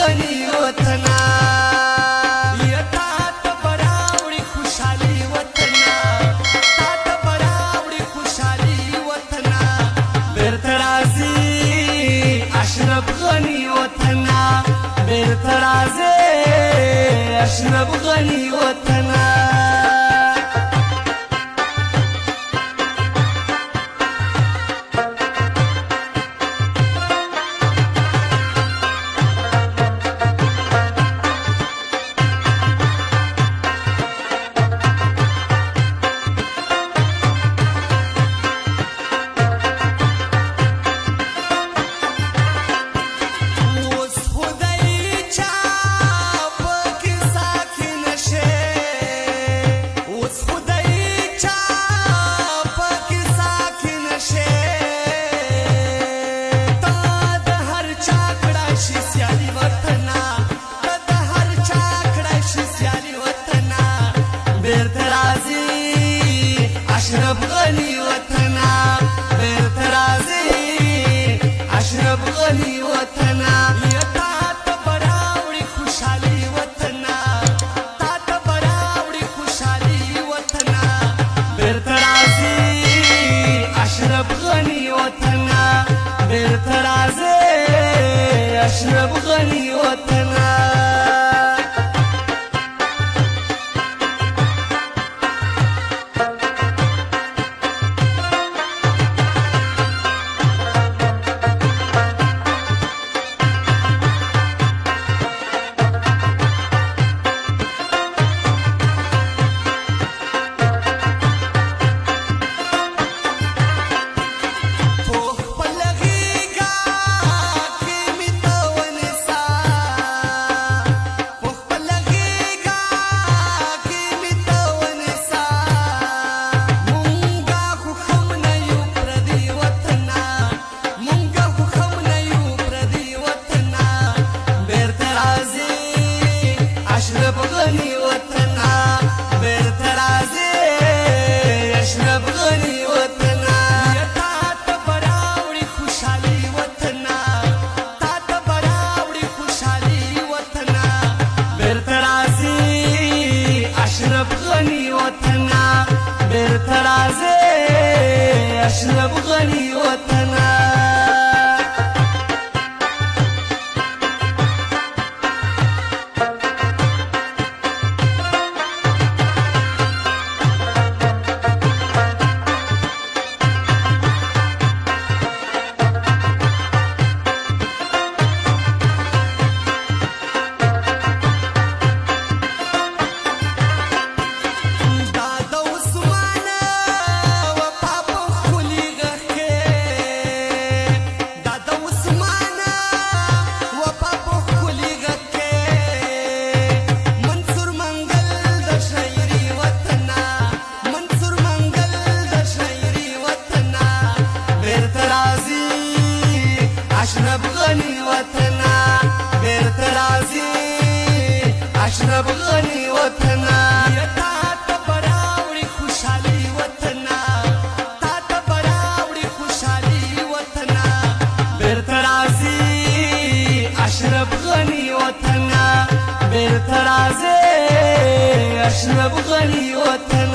غني وطنا يتات براوړي خوشالي وطنا تات براوړي خوشالي وطنا بیرته راځي اشرف غني وطنا بیرته راځي اشرف غني وطنا اشرف غني وطنا بیرته راځي اشرف غني وطنا یتات براوړي خوشالي وطنا تات براوړي خوشالي وطنا بیرته راځي اشرف غني وطنا بیرته راځي اشرف غني وطنا اشرف غني وطنا بیرته راځي اشرف غني وطنا یتات براوړي خوشالي وطنا تات براوړي خوشالي وطنا بیرته راځي اشرف غني وطنا بیرته راځي اشرف غني وطنا اشرف غني وطنا بیرته راځي اشرف غني وطنا یتات براوړي خوشالي وطنا تات براوړي خوشالي وطنا بیرته راځي اشرف غني وطنا بیرته راځي اشرف غني وطنا